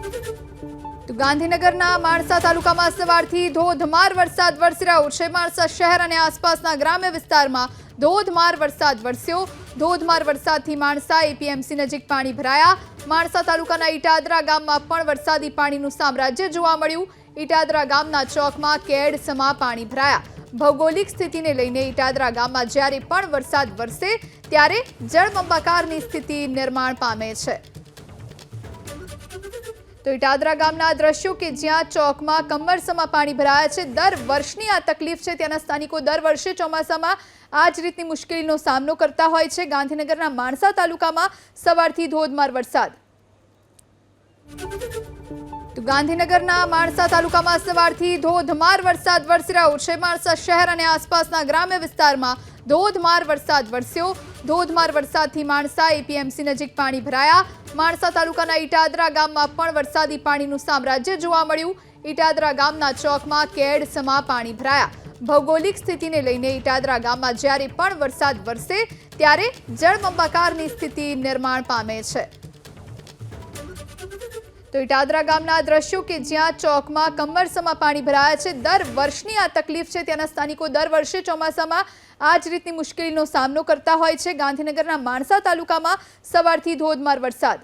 તો ગાંધીનગરના માણસા તાલુકામાં સવારથી ધોધમાર વરસાદ વરસી રહ્યો છે। માણસા શહેર અને આસપાસના ગ્રામ્ય વિસ્તારમાં ધોધમાર વરસાદ વરસ્યો। ધોધમાર વરસાદથી માણસા એપીએમસી નજીક પાણી ભરાયા। માણસા તાલુકાના ઈટાદરા ગામમાં પણ વરસાદી પાણીનું સામ્રાજ્ય જોવા મળ્યું। ઈટાદરા ગામના ચોકમાં કેડસમાં પાણી ભરાયા। ભૌગોલિક સ્થિતિને લઈને ઈટાદરા ગામમાં જ્યારે પણ વરસાદ વરસે ત્યારે જળબંબાકારની સ્થિતિ નિર્માણ પામે છે। તો ઈટાદરા ગામના દ્રશ્યો કે જ્યાં ચોકમાં કમરસમાં પાણી ભરાયા છે। દર વર્ષની આ તકલીફ છે। ત્યાંના સ્થાનિકો દર વર્ષે ચોમાસામાં આ જ રીતની મુશ્કેલીનો સામનો કરતા હોય છે। ગાંધીનગરના માણસા તાલુકામાં સવારથી ધોધમાર વરસાદ। તો ગાંધીનગરના માણસા તાલુકામાં સવારથી ધોધમાર વરસાદ વરસી રહ્યો છે। માણસા શહેર અને આસપાસના ગ્રામ્ય વિસ્તારમાં ધોધમાર વરસાદ વરસ્યો। ધોધમાર વરસાદથી માણસા એપીએમસી નજીક પાણી ભરાયા। માણસા તાલુકાના ઈટાદરા ગામમાં પણ વરસાદી પાણીનું સામ્રાજ્ય જોવા મળ્યું। ઈટાદરા ગામના ચોકમાં કેડસમાં પાણી ભરાયા। ભૌગોલિક સ્થિતિને લઈને ઈટાદરા ગામમાં જ્યારે પણ વરસાદ વરસે ત્યારે જળબંબાકારની સ્થિતિ નિર્માણ પામે છે। તો ઈટાદરા ગામના દ્રશ્યો કે જ્યાં ચોકમાં કમરસમાં પાણી ભરાયા છે। દર વર્ષની આ તકલીફ છે। ત્યાંના સ્થાનિકો દર વર્ષે ચોમાસામાં આ જ રીતની મુશ્કેલીનો સામનો કરતા હોય છે। ગાંધીનગરના માણસા તાલુકામાં સવારથી ધોધમાર વરસાદ।